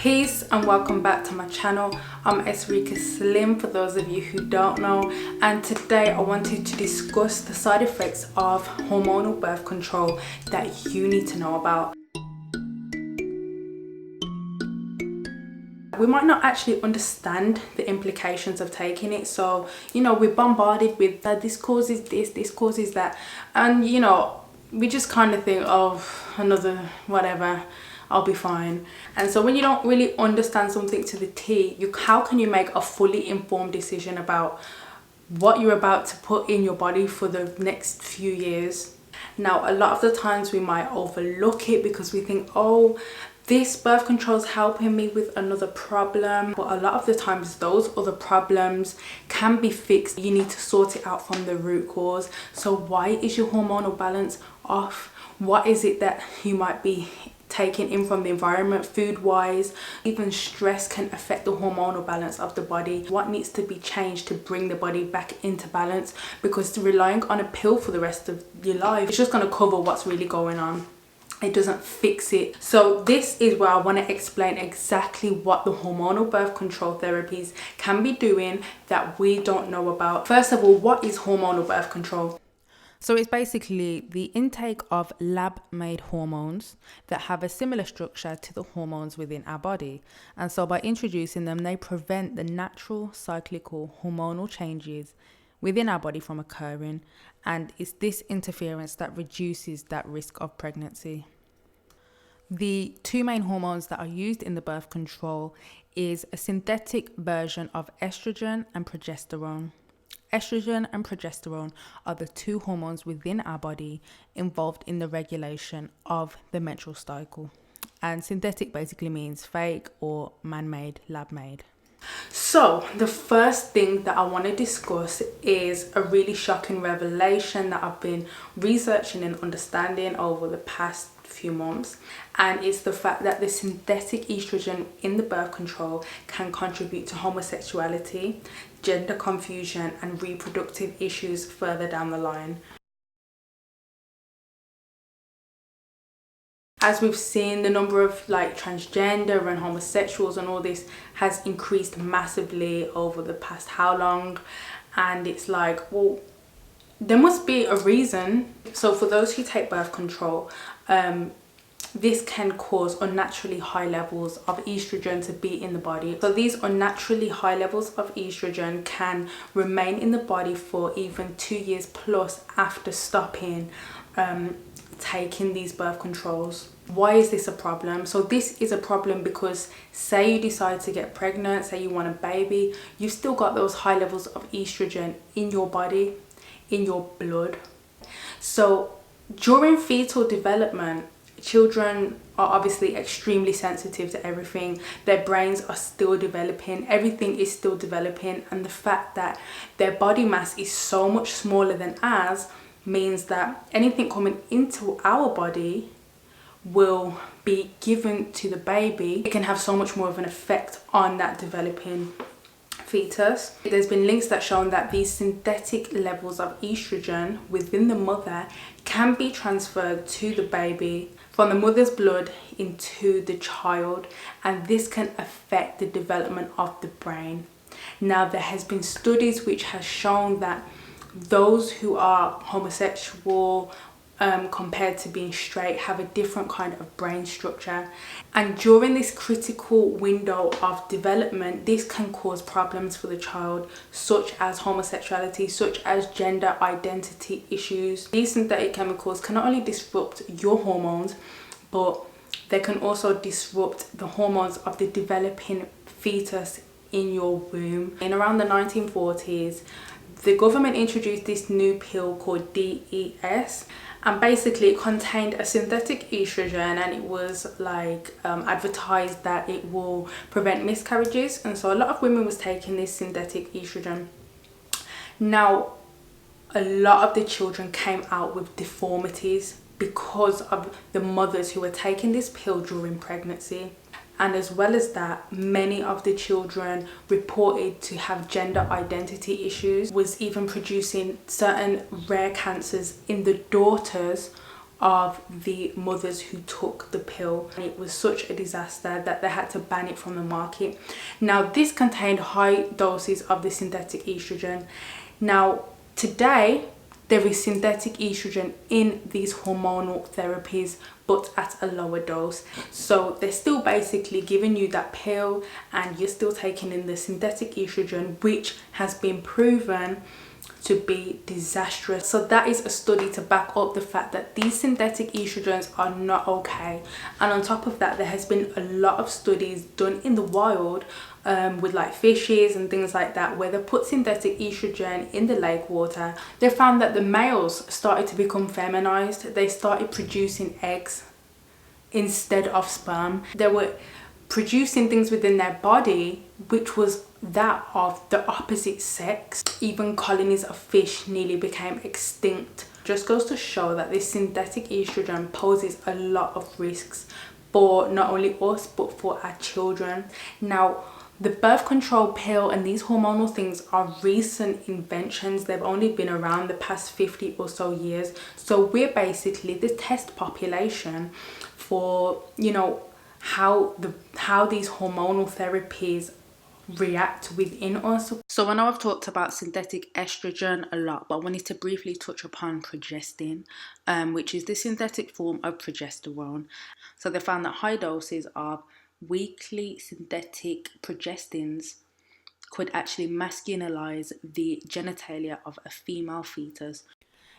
Peace and welcome back to my channel. I'm Esrika Slim for those of you who don't know, and today I wanted to discuss the side effects of hormonal birth control that you need to know about. We might not actually understand the implications of taking it, so we're bombarded with that this causes this causes that, and we just kind of think, oh, another whatever, I'll be fine. And so when you don't really understand something to the T, how can you make a fully informed decision about what you're about to put in your body for the next few years? Now, a lot of the times we might overlook it because we think, oh, this birth control is helping me with another problem. But a lot of the times those other problems can be fixed. You need to sort it out from the root cause. So why is your hormonal balance off? What is it that you might be taking in from the environment, food wise? Even stress can affect the hormonal balance of the body. What needs to be changed to bring the body back into balance? Because relying on a pill for the rest of your life, it's just going to cover what's really going on. It doesn't fix it. So this is where I want to explain exactly what the hormonal birth control therapies can be doing that we don't know about. First of all, what is hormonal birth control? So it's basically the intake of lab-made hormones that have a similar structure to the hormones within our body. And so by introducing them, they prevent the natural cyclical hormonal changes within our body from occurring. And it's this interference that reduces that risk of pregnancy. The two main hormones that are used in the birth control is a synthetic version of estrogen and progesterone. Estrogen and progesterone are the two hormones within our body involved in the regulation of the menstrual cycle. And synthetic basically means fake or man-made, lab-made. So the first thing that I want to discuss is a really shocking revelation that I've been researching and understanding over the past few months, and it's the fact that the synthetic estrogen in the birth control can contribute to homosexuality, gender confusion and reproductive issues further down the line. As we've seen, the number of transgender and homosexuals and all this has increased massively over the past how long, and it's like, well, there must be a reason. So for those who take birth control, this can cause unnaturally high levels of estrogen to be in the body. So these unnaturally high levels of estrogen can remain in the body for even 2 years plus after stopping taking these birth controls. Why is this a problem? So this is a problem because say you decide to get pregnant, say you want a baby, you've still got those high levels of estrogen in your body, in your blood. So during fetal development, children are obviously extremely sensitive to everything. Their brains are still developing, everything is still developing, and the fact that their body mass is so much smaller than ours means that anything coming into our body will be given to the baby. It can have so much more of an effect on that developing fetus. There's been links that shown that these synthetic levels of estrogen within the mother can be transferred to the baby from the mother's blood into the child, and this can affect the development of the brain. Now, there has been studies which has shown that those who are homosexual compared to being straight have a different kind of brain structure, and during this critical window of development, this can cause problems for the child, such as homosexuality, such as gender identity issues. These synthetic chemicals can not only disrupt your hormones, but they can also disrupt the hormones of the developing fetus in your womb. In around the 1940s, the government introduced this new pill called DES, and basically it contained a synthetic estrogen, and it was advertised that it will prevent miscarriages, and so a lot of women was taking this synthetic estrogen. Now, a lot of the children came out with deformities because of the mothers who were taking this pill during pregnancy. And as well as that, many of the children reported to have gender identity issues, was even producing certain rare cancers in the daughters of the mothers who took the pill. And it was such a disaster that they had to ban it from the market. Now, this contained high doses of the synthetic estrogen. Now, today, there is synthetic estrogen in these hormonal therapies, but at a lower dose. So they're still basically giving you that pill and you're still taking in the synthetic estrogen, which has been proven to be disastrous. So that is a study to back up the fact that these synthetic estrogens are not okay. And on top of that, there has been a lot of studies done in the wild with like fishes and things like that, where they put synthetic estrogen in the lake water. They found that the males started to become feminized. They started producing eggs instead of sperm. They were producing things within their body which was that of the opposite sex. Even colonies of fish nearly became extinct. Just goes to show that this synthetic estrogen poses a lot of risks for not only us but for our children. Now, the birth control pill and these hormonal things are recent inventions. They've only been around the past 50 or so years. So we're basically the test population for, you know, how these hormonal therapies react within us. So I know I've talked about synthetic estrogen a lot, but I wanted to briefly touch upon progestin, which is the synthetic form of progesterone. So they found that high doses of weekly synthetic progestins could actually masculinize the genitalia of a female fetus.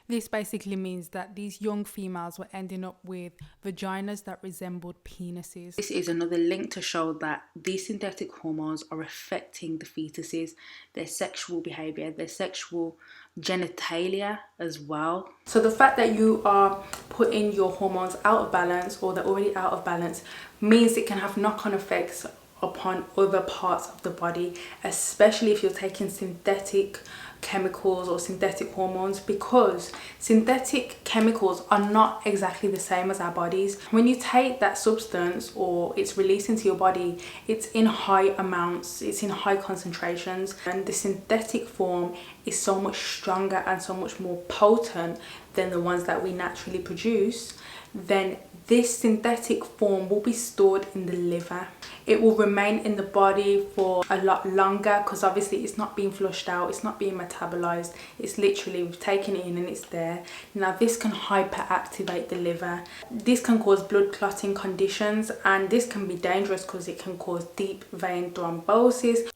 This basically means that these young females were ending up with vaginas that resembled penises. This is another link to show that these synthetic hormones are affecting the fetuses, their sexual behavior, their sexual genitalia as well. So the fact that you are putting your hormones out of balance, or they're already out of balance, means it can have knock-on effects upon other parts of the body, especially if you're taking synthetic chemicals or synthetic hormones, because synthetic chemicals are not exactly the same as our bodies. When you take that substance or it's released into your body, it's in high amounts, it's in high concentrations, and the synthetic form is so much stronger and so much more potent than the ones that we naturally produce. Then this synthetic form will be stored in the liver. It will remain in the body for a lot longer because obviously it's not being flushed out, it's not being metabolized, it's literally we've taken it in and it's there. Now this can hyperactivate the liver. This can cause blood clotting conditions, and this can be dangerous because it can cause deep vein thrombosis.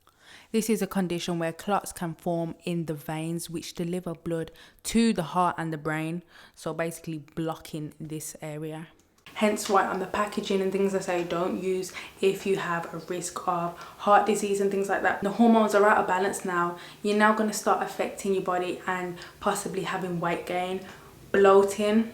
This is a condition where clots can form in the veins which deliver blood to the heart and the brain, so basically blocking this area. Hence why on the packaging and things I say don't use if you have a risk of heart disease and things like that. The hormones are out of balance now. You're now going to start affecting your body and possibly having weight gain, bloating.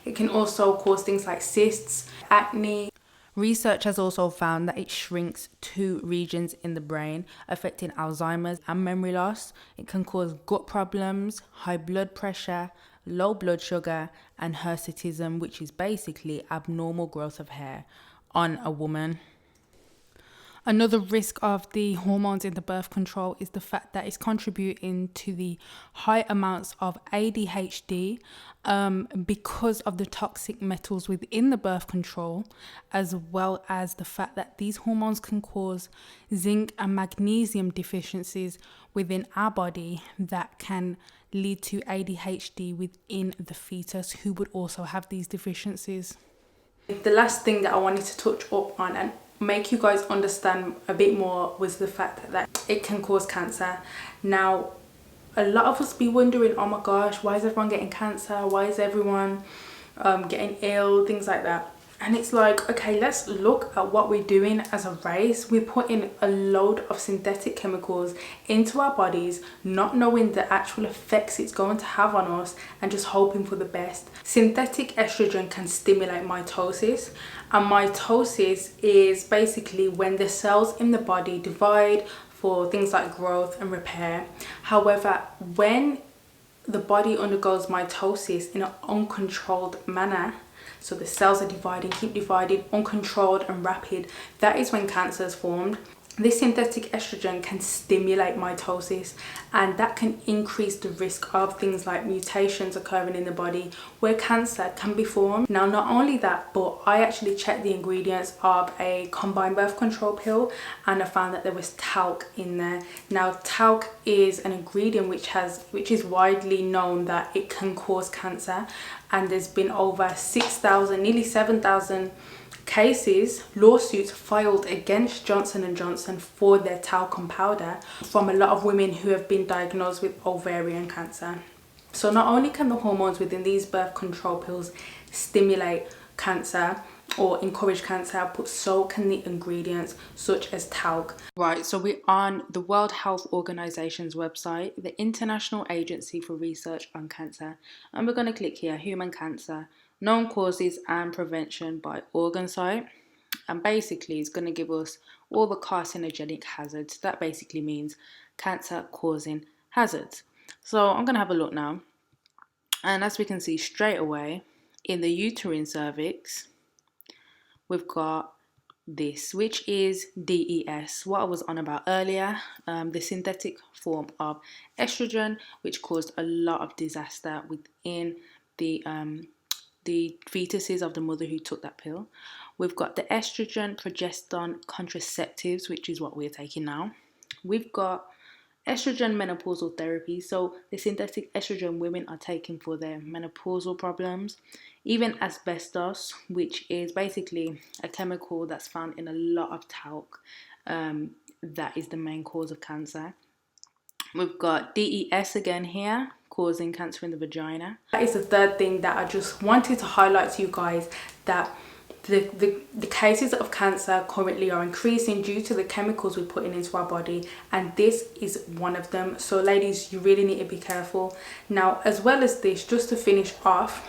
It can also cause things like cysts, acne. Research has also found that it shrinks 2 regions in the brain, affecting Alzheimer's and memory loss. It can cause gut problems, high blood pressure, low blood sugar, and hirsutism, which is basically abnormal growth of hair on a woman. Another risk of the hormones in the birth control is the fact that it's contributing to the high amounts of ADHD because of the toxic metals within the birth control, as well as the fact that these hormones can cause zinc and magnesium deficiencies within our body that can lead to ADHD within the fetus who would also have these deficiencies. The last thing that I wanted to touch up on and make you guys understand a bit more was the fact that it can cause cancer. Now, a lot of us be wondering, oh my gosh, why is everyone getting cancer? Why is everyone getting ill? Things like that. And it's like, okay, let's look at what we're doing as a race. We're putting a load of synthetic chemicals into our bodies, not knowing the actual effects it's going to have on us and just hoping for the best. Synthetic estrogen can stimulate mitosis, and mitosis is basically when the cells in the body divide for things like growth and repair. However, when the body undergoes mitosis in an uncontrolled manner, so the cells are dividing, keep dividing, uncontrolled and rapid, that is when cancer is formed. This synthetic estrogen can stimulate mitosis, and that can increase the risk of things like mutations occurring in the body where cancer can be formed. Now, not only that, but I actually checked the ingredients of a combined birth control pill, and I found that there was talc in there. Now, talc is an ingredient which is widely known that it can cause cancer, and there's been over 6,000, nearly 7,000 cases, lawsuits filed against Johnson & Johnson for their talcum powder from a lot of women who have been diagnosed with ovarian cancer. So not only can the hormones within these birth control pills stimulate cancer or encourage cancer, but so can the ingredients such as talc. Right, so we're on the World Health Organization's website, the International Agency for Research on Cancer, and we're going to click here, human cancer, known causes and prevention by organ site. And basically it's going to give us all the carcinogenic hazards. That basically means cancer causing hazards. So I'm going to have a look now, and as we can see straight away, in the uterine cervix we've got this, which is DES, what I was on about earlier, the synthetic form of estrogen, which caused a lot of disaster within the fetuses of the mother who took that pill. We've got the estrogen progesterone contraceptives, which is what we're taking now. We've got estrogen menopausal therapy, so the synthetic estrogen women are taking for their menopausal problems. Even asbestos, which is basically a chemical that's found in a lot of talc, that is the main cause of cancer. We've got DES again here, causing cancer in the vagina. That is the third thing that I just wanted to highlight to you guys, that the cases of cancer currently are increasing due to the chemicals we're putting into our body, and this is one of them. So ladies, you really need to be careful. Now, as well as this, just to finish off,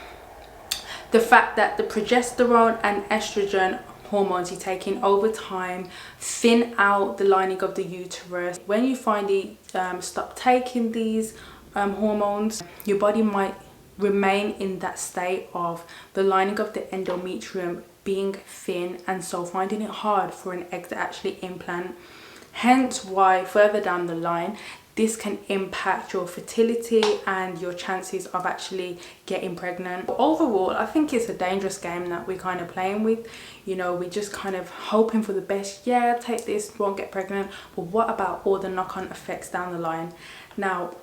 the fact that the progesterone and estrogen hormones you're taking over time thin out the lining of the uterus. When you finally stop taking these hormones, your body might remain in that state of the lining of the endometrium being thin, and so finding it hard for an egg to actually implant. Hence why further down the line this can impact your fertility and your chances of actually getting pregnant. Overall, I think it's a dangerous game that we're kind of playing with. You know, we're just kind of hoping for the best. Yeah, take this, won't get pregnant. But what about all the knock-on effects down the line? Now,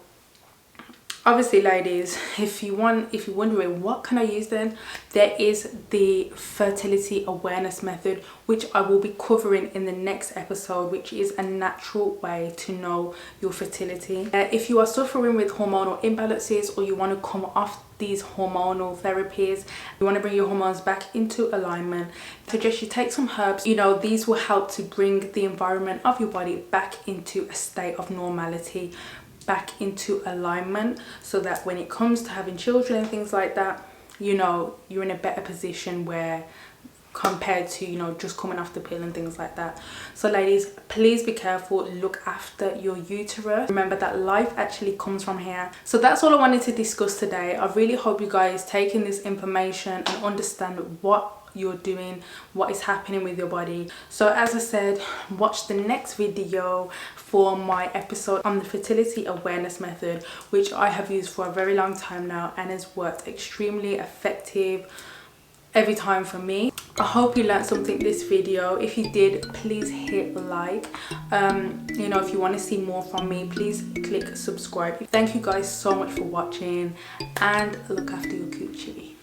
obviously ladies, if you're wondering what can I use, then there is the fertility awareness method, which I will be covering in the next episode, which is a natural way to know your fertility. If you are suffering with hormonal imbalances, or you want to come off these hormonal therapies, you want to bring your hormones back into alignment, I suggest you take some herbs. You know, these will help to bring the environment of your body back into a state of normality, back into alignment, so that when it comes to having children and things like that, you know, you're in a better position where compared to, you know, just coming off the pill and things like that. So ladies, please be careful, look after your uterus. Remember that life actually comes from here. So that's all I wanted to discuss today. I really hope you guys take in this information and understand what you're doing, what is happening with your body. So as I said, watch the next video for my episode on the fertility awareness method, which I have used for a very long time now and has worked extremely effective every time for me. I hope you learned something this video. If you did, please hit like. You know, if you want to see more from me, please click subscribe. Thank you guys so much for watching, and look after your coochie.